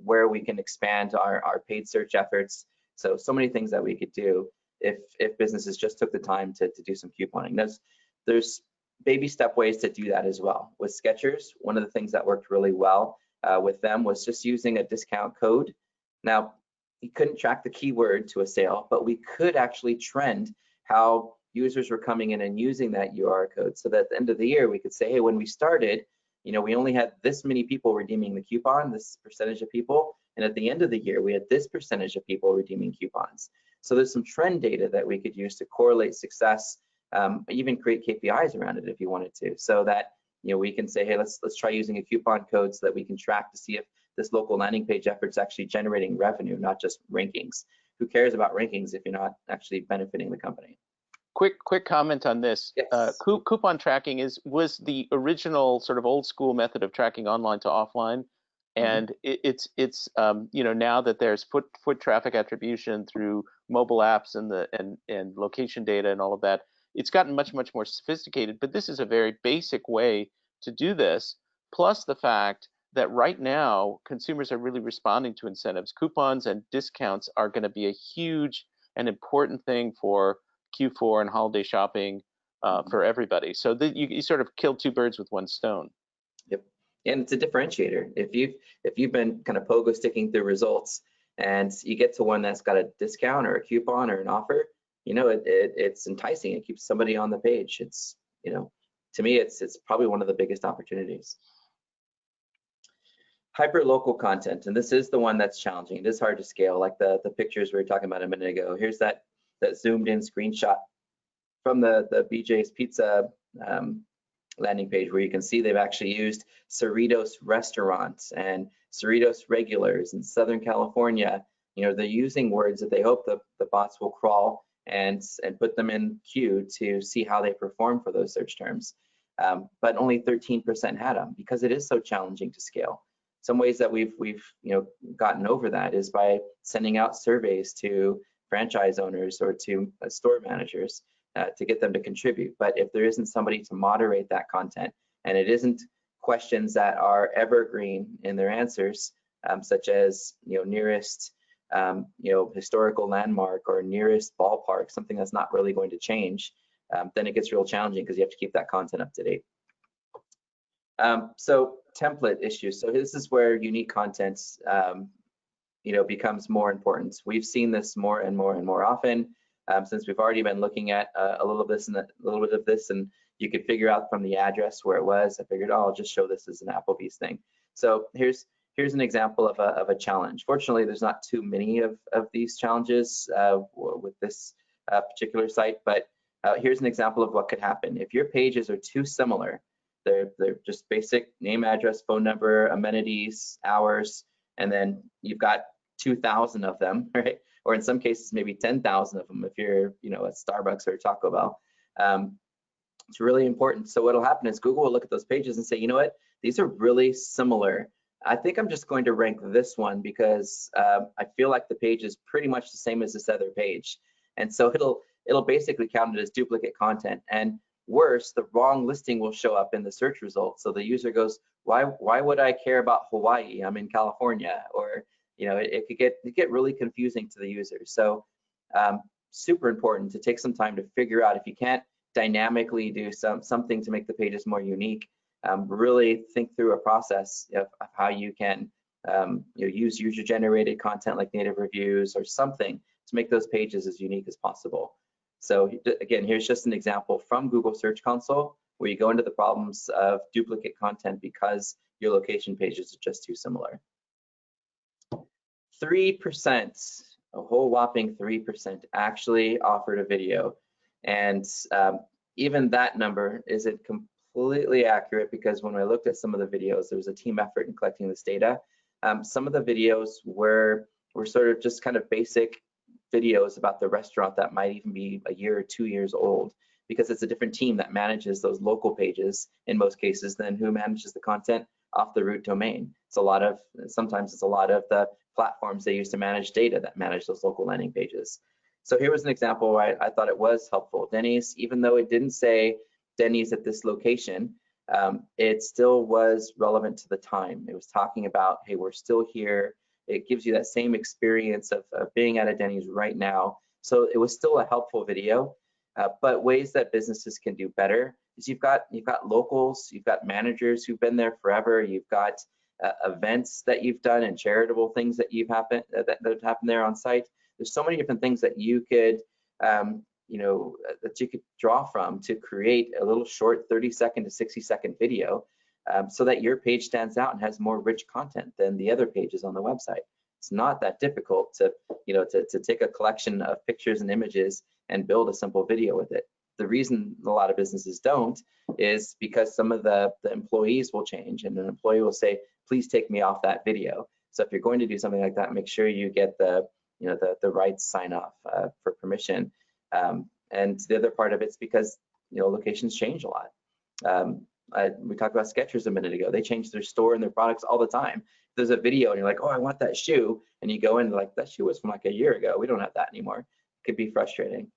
[SPEAKER 2] where we can expand our paid search efforts. So many things that we could do if businesses just took the time to do some couponing. There's baby step ways to do that as well. With Skechers, one of the things that worked really well with them was just using a discount code. Now, you couldn't track the keyword to a sale, but we could actually trend how users were coming in and using that URL code. So that at the end of the year, we could say, hey, when we started, we only had this many people redeeming the coupon, this percentage of people, and at the end of the year, we had this percentage of people redeeming coupons. So there's some trend data that we could use to correlate success, even create KPIs around it if you wanted to, so that we can say, hey, let's try using a coupon code so that we can track to see if this local landing page effort's actually generating revenue, not just rankings. Who cares about rankings if you're not actually benefiting the company?
[SPEAKER 1] Quick comment on this.
[SPEAKER 2] Yes.
[SPEAKER 1] Coupon tracking was the original sort of old school method of tracking online to offline, and it's now that there's foot traffic attribution through mobile apps and location data and all of that, it's gotten much more sophisticated. But this is a very basic way to do this. Plus the fact that right now consumers are really responding to incentives. Coupons and discounts are going to be a huge and important thing for Q4 and holiday shopping for everybody. So you sort of kill two birds with one stone.
[SPEAKER 2] Yep, and it's a differentiator. If you've been kind of pogo sticking through results and you get to one that's got a discount or a coupon or an offer, it's enticing. It keeps somebody on the page. It's to me, it's probably one of the biggest opportunities. Hyperlocal content, and this is the one that's challenging. It is hard to scale, like the pictures we were talking about a minute ago. Here's that zoomed in screenshot from the BJ's Pizza landing page, where you can see they've actually used Cerritos restaurants and Cerritos regulars in Southern California. They're using words that they hope the bots will crawl and put them in queue to see how they perform for those search terms. But only 13% had them because it is so challenging to scale. Some ways that we've gotten over that is by sending out surveys to franchise owners or to store managers to get them to contribute. But if there isn't somebody to moderate that content, and it isn't questions that are evergreen in their answers, such as nearest historical landmark or nearest ballpark, something that's not really going to change, then it gets real challenging because you have to keep that content up to date. So template issues. So this is where unique content becomes more important. We've seen this more and more often. since we've already been looking at a little of this and a little bit of this, and you could figure out from the address where it was, I figured, oh, I'll just show this as an Applebee's thing. So here's an example of a challenge. Fortunately, there's not too many of these challenges with this particular site, but here's an example of what could happen. If your pages are too similar, they're just basic name, address, phone number, amenities, hours, and then you've got 2,000 of them, right? Or in some cases, maybe 10,000 of them if you're, at Starbucks or Taco Bell. It's really important. So what'll happen is Google will look at those pages and say, you know what, these are really similar. I think I'm just going to rank this one because I feel like the page is pretty much the same as this other page. And so it'll basically count it as duplicate content. And worse, the wrong listing will show up in the search results. So the user goes, why would I care about Hawaii? I'm in California. Or, it could get really confusing to the user. So super important to take some time to figure out if you can't dynamically do something to make the pages more unique. Really think through a process of how you can use user-generated content like native reviews or something to make those pages as unique as possible. So again, here's just an example from Google Search Console where you go into the problems of duplicate content because your location pages are just too similar. 3%, a whole whopping 3% actually offered a video. And even that number isn't completely accurate because when I looked at some of the videos, there was a team effort in collecting this data. Some of the videos were sort of just kind of basic videos about the restaurant that might even be a year or 2 years old because it's a different team that manages those local pages in most cases than who manages the content off the root domain. Sometimes it's a lot of the platforms they use to manage data that manage those local landing pages. So here was an example where I thought it was helpful. Denny's, even though it didn't say Denny's at this location, it still was relevant to the time. It was talking about, hey, we're still here. It gives you that same experience of being at a Denny's right now. So it was still a helpful video, but ways that businesses can do better is you've got locals, you've got managers who've been there forever, you've got events that you've done and charitable things that that have happened there on site. There's so many different things that you could that you could draw from to create a little short 30-second to 60-second video so that your page stands out and has more rich content than the other pages on the website. It's not that difficult to take a collection of pictures and images and build a simple video with it. The reason a lot of businesses don't is because some of the employees will change and an employee will say, please take me off that video. So if you're going to do something like that, make sure you get the right sign off for permission. And the other part of it's because locations change a lot. We talked about Skechers a minute ago. They change their store and their products all the time. If there's a video and you're like, oh, I want that shoe, and you go in like, that shoe was from like a year ago. We don't have that anymore. It could be frustrating.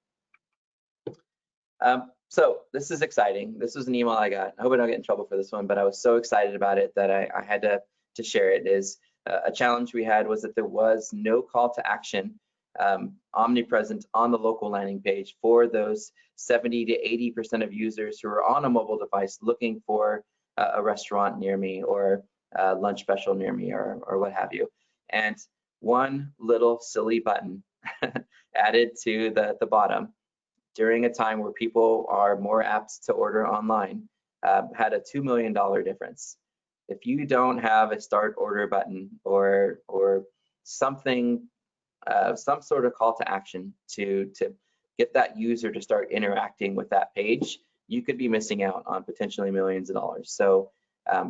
[SPEAKER 2] So this is exciting. This was an email I got. I hope I don't get in trouble for this one, but I was so excited about it that I had to share it. Is a challenge we had was that there was no call to action omnipresent on the local landing page for those 70 to 80% of users who are on a mobile device looking for a restaurant near me or a lunch special near me or what have you. And one little silly button added to the bottom during a time where people are more apt to order online had a $2 million difference. If you don't have a start order button or something, some sort of call to action to get that user to start interacting with that page, you could be missing out on potentially millions of dollars. So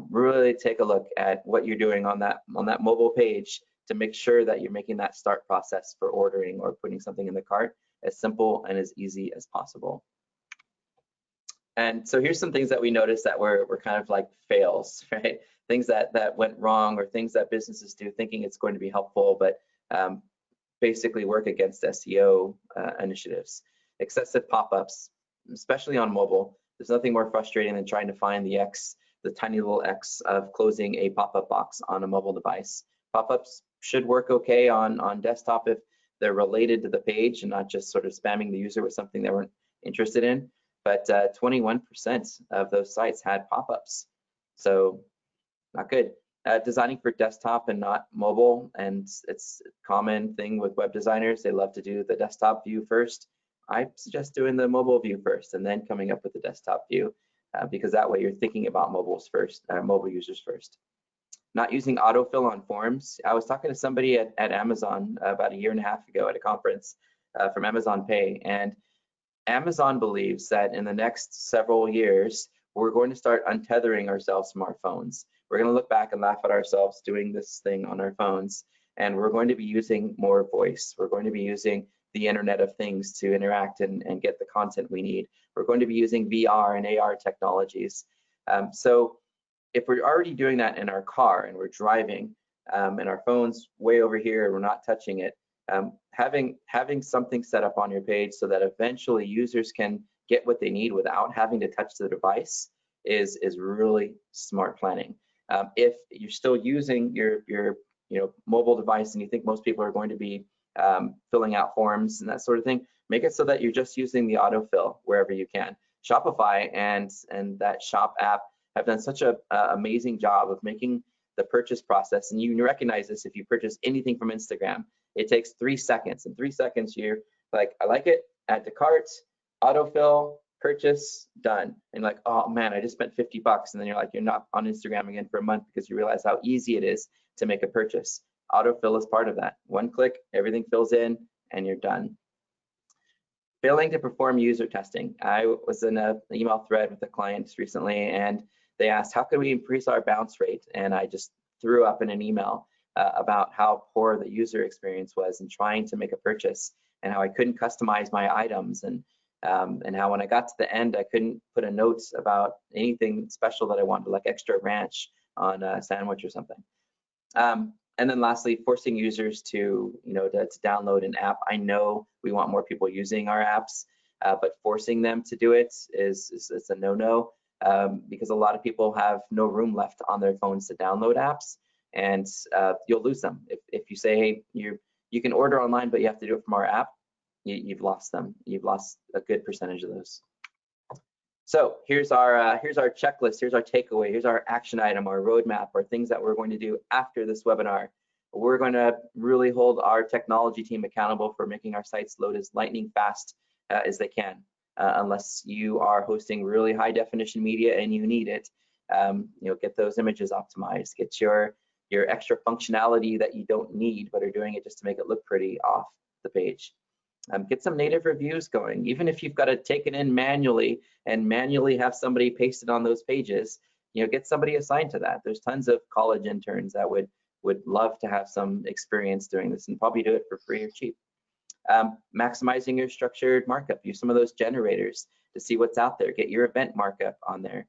[SPEAKER 2] really take a look at what you're doing on that mobile page to make sure that you're making that start process for ordering or putting something in the cart as simple and as easy as possible. And so here's some things that we noticed that were kind of like fails, right? Things that went wrong or things that businesses do thinking it's going to be helpful, but basically work against SEO initiatives. Excessive pop-ups, especially on mobile. There's nothing more frustrating than trying to find the tiny little X of closing a pop-up box on a mobile device. Pop-ups should work okay on desktop if they're related to the page and not just sort of spamming the user with something they weren't interested in. But 21% of those sites had pop-ups, so not good. Designing for desktop and not mobile, and it's a common thing with web designers. They love to do the desktop view first. I suggest doing the mobile view first and then coming up with the desktop view, because that way you're thinking about mobile users first. Not using autofill on forms. I was talking to somebody at Amazon about a year and a half ago at a conference from Amazon Pay, and Amazon believes that in the next several years, we're going to start untethering ourselves from our phones. We're going to look back and laugh at ourselves doing this thing on our phones, and we're going to be using more voice. We're going to be using the Internet of Things to interact and get the content we need. We're going to be using VR and AR technologies. So if we're already doing that in our car and we're driving and our phone's way over here and we're not touching it, having something set up on your page so that eventually users can get what they need without having to touch the device is really smart planning. If you're still using your mobile device and you think most people are going to be filling out forms and that sort of thing, make it so that you're just using the autofill wherever you can. Shopify and that shop app have done such an amazing job of making the purchase process, and you recognize this if you purchase anything from Instagram. It takes 3 seconds. In 3 seconds, you're like, I like it, add to cart, autofill, purchase, done. And like, oh man, I just spent $50, and then you're like, you're not on Instagram again for a month because you realize how easy it is to make a purchase. Autofill is part of that. One click, everything fills in, and you're done. Failing to perform user testing. I was in an email thread with a client recently, and they asked, how can we increase our bounce rate? And I just threw up in an email about how poor the user experience was in trying to make a purchase, and how I couldn't customize my items, and how when I got to the end, I couldn't put a note about anything special that I wanted, like extra ranch on a sandwich or something. And then lastly, forcing users to download an app. I know we want more people using our apps, but forcing them to do it is a no-no, because a lot of people have no room left on their phones to download apps, and you'll lose them. If you say, hey, you can order online, but you have to do it from our app, you've lost them. You've lost a good percentage of those. So here's our checklist, here's our takeaway, here's our action item, our roadmap, or things that we're going to do after this webinar. We're going to really hold our technology team accountable for making our sites load as lightning fast as they can, unless you are hosting really high definition media and you need it. Get those images optimized, get your extra functionality that you don't need but are doing it just to make it look pretty off the page. Get some native reviews going, even if you've got to take it in manually and manually have somebody paste it on those pages. Get somebody assigned to that. There's tons of college interns that would love to have some experience doing this and probably do it for free or cheap. Maximizing your structured markup. Use some of those generators to see what's out there. Get your event markup on there.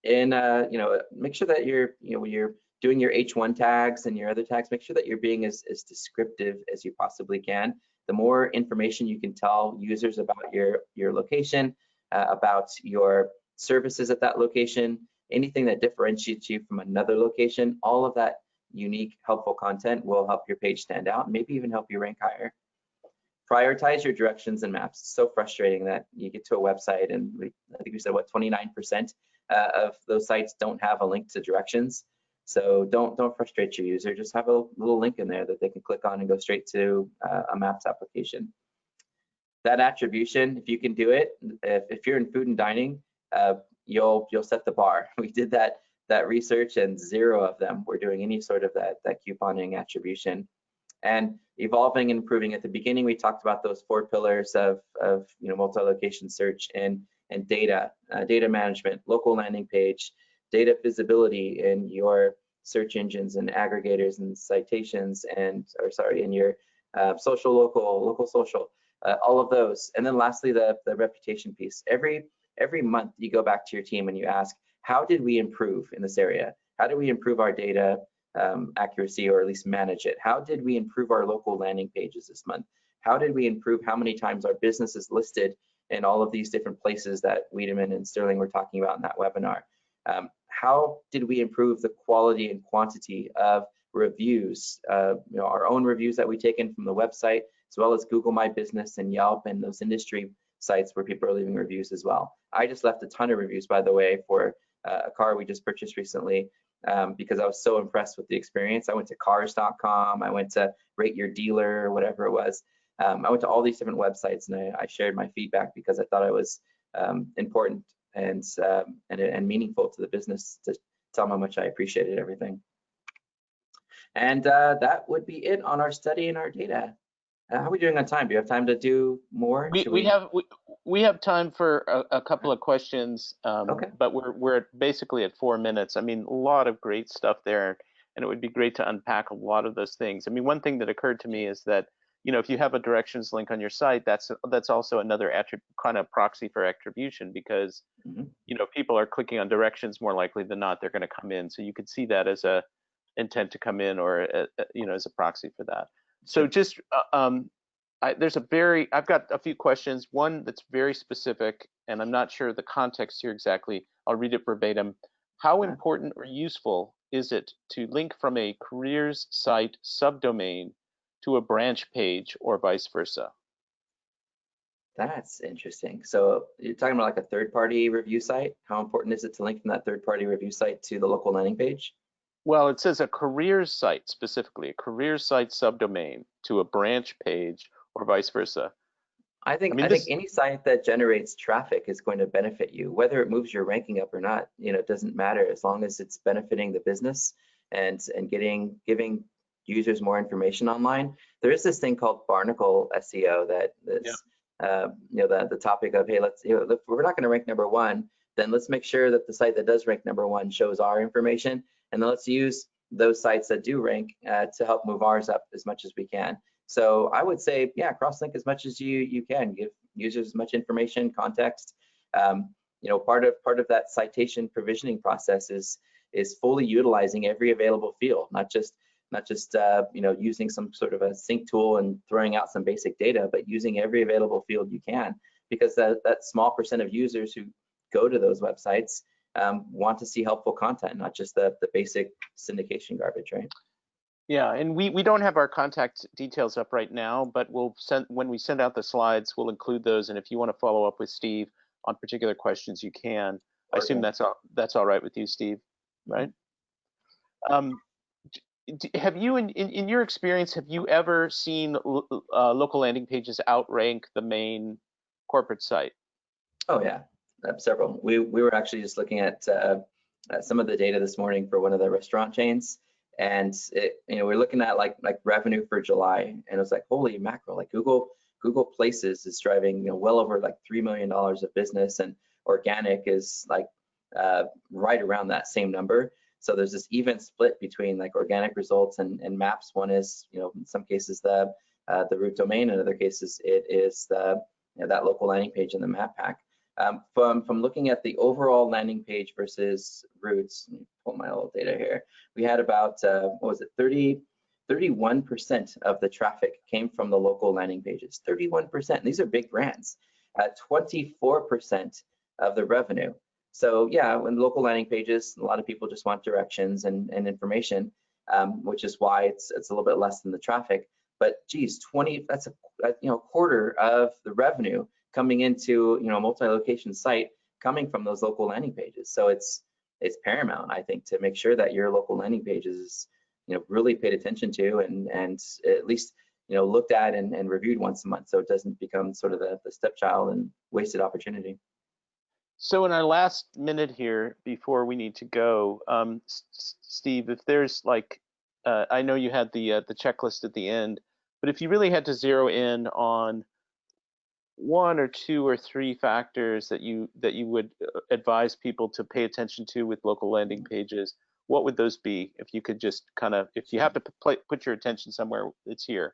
[SPEAKER 2] Make sure that when you're doing your H1 tags and your other tags, make sure that you're being as descriptive as you possibly can. The more information you can tell users about your location, about your services at that location, anything that differentiates you from another location, all of that unique, helpful content will help your page stand out, maybe even help you rank higher. Prioritize your directions and maps. It's so frustrating that you get to a website and I think we said, 29% of those sites don't have a link to directions. So don't frustrate your user. Just have a little link in there that they can click on and go straight to a Maps application. That attribution, if you can do it, if you're in food and dining, you'll set the bar. We did that research, and 0 of them were doing any sort of that couponing attribution. And evolving and improving. At the beginning, we talked about those 4 pillars of multi-location search and data management, local landing page, data visibility in your search engines and aggregators and citations, and in your social, local social, all of those. And then lastly, the reputation piece. Every month you go back to your team and you ask, how did we improve in this area? How do we improve our data accuracy, or at least manage it? How did we improve our local landing pages this month? How did we improve how many times our business is listed in all of these different places that Wiideman and Sterling were talking about in that webinar? How did we improve the quality and quantity of reviews, our own reviews that we take in from the website, as well as Google My Business and Yelp and those industry sites where people are leaving reviews as well. I just left a ton of reviews, by the way, for a car we just purchased recently, because I was so impressed with the experience. I went to cars.com, I went to Rate Your Dealer, or whatever it was, I went to all these different websites and I shared my feedback because I thought it was important and meaningful to the business to tell them how much I appreciated everything. And that would be it on our study and our data. How are we doing on time? Do you have time to do more?
[SPEAKER 1] We have time for a couple of questions,
[SPEAKER 2] Okay.
[SPEAKER 1] but we're basically at 4 minutes. I mean, a lot of great stuff there, and it would be great to unpack a lot of those things. I mean, one thing that occurred to me is that, you know, if you have a directions link on your site, that's also another kind of proxy for attribution, because you know, people are clicking on directions more likely than not, they're going to come in. So you could see that as a intent to come in, or you know, as a proxy for that. So just I've got a few questions. One that's very specific, and I'm not sure the context here exactly. I'll read it verbatim. How important or useful is it to link from a careers site subdomain to a branch page, or vice versa?
[SPEAKER 2] That's interesting. So you're talking about like a third-party review site. How important is it to link from that third-party review site to the local landing page?
[SPEAKER 1] Well, it says a careers site, specifically a careers site subdomain to a branch page, or vice versa.
[SPEAKER 2] I think any site that generates traffic is going to benefit you, whether it moves your ranking up or not. You know, it doesn't matter as long as it's benefiting the business and giving users more information online. There is this thing called Barnacle SEO that is, you know, the topic of, hey, let's, you know, if we're not going to rank #1, then let's make sure that the site that does rank #1 shows our information, and then let's use those sites that do rank to help move ours up as much as we can. So I would say, yeah, cross-link as much as you can. Give users as much information, context. You know, part of that citation provisioning process is fully utilizing every available field, not just you know, using some sort of a sync tool and throwing out some basic data, but using every available field you can, because that small percent of users who go to those websites want to see helpful content, not just the basic syndication garbage, right?
[SPEAKER 1] Yeah, and we don't have our contact details up right now, but when we send out the slides, we'll include those. And if you want to follow up with Steve on particular questions, you can. I assume that's all right with you, Steve, right? Have you, in your experience, have you ever seen local landing pages outrank the main corporate site?
[SPEAKER 2] Oh yeah, several. We were actually just looking at some of the data this morning for one of the restaurant chains. And you know, we're looking at like revenue for July, and it was like, holy mackerel! Like Google Places is driving, you know, well over like $3 million of business, and organic is like right around that same number. So there's this even split between like organic results and maps. One is, you know, in some cases the root domain, in other cases it is the, you know, that local landing page in the map pack. From looking at the overall landing page versus routes, let me pull my little data here. We had about, what was it, 31% of the traffic came from the local landing pages, 31%. These are big brands. 24% of the revenue. So yeah, when local landing pages, a lot of people just want directions and information, which is why it's a little bit less than the traffic. But geez, that's a you know, quarter of the revenue coming into, you know, a multi-location site coming from those local landing pages. So it's paramount, I think, to make sure that your local landing pages is, you know, really paid attention to and at least, you know, looked at and reviewed once a month, so it doesn't become sort of the stepchild and wasted opportunity.
[SPEAKER 1] So in our last minute here, before we need to go, Steve, if there's like, I know you had the checklist at the end, but if you really had to zero in on 1 or 2 or 3 factors that you would advise people to pay attention to with local landing pages, what would those be? If you could just kind of, if you have to put your attention somewhere, it's here.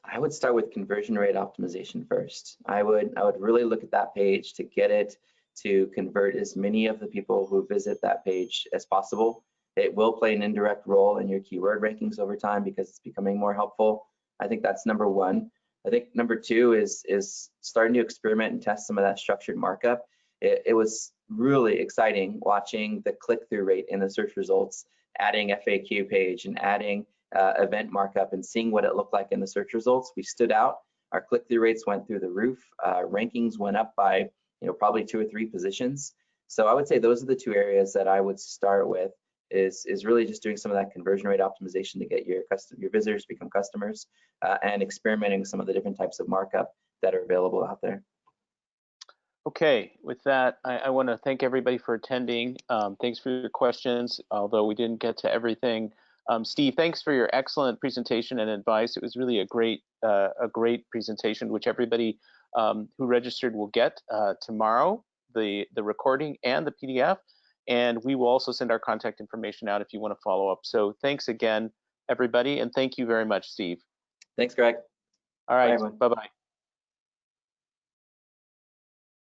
[SPEAKER 2] I would start with conversion rate optimization first. I would really look at that page to get it to convert as many of the people who visit that page as possible. It will play an indirect role in your keyword rankings over time because it's becoming more helpful. I think that's #1. I think #2 is starting to experiment and test some of that structured markup. It was really exciting watching the click-through rate in the search results, adding FAQ page and adding event markup and seeing what it looked like in the search results. We stood out. Our click-through rates went through the roof. Rankings went up by, you know, probably 2 or 3 positions. So I would say those are the 2 areas that I would start with. is really just doing some of that conversion rate optimization to get your visitors to become customers, and experimenting with some of the different types of markup that are available out there.
[SPEAKER 1] Okay, with that, I want to thank everybody for attending. Thanks for your questions, although we didn't get to everything. Steve, thanks for your excellent presentation and advice. It was really a great presentation, which everybody who registered will get tomorrow, the recording and the PDF. And we will also send our contact information out if you want to follow up. So thanks again, everybody, and thank you very much, Steve.
[SPEAKER 2] Thanks, Greg.
[SPEAKER 1] All right, bye-bye.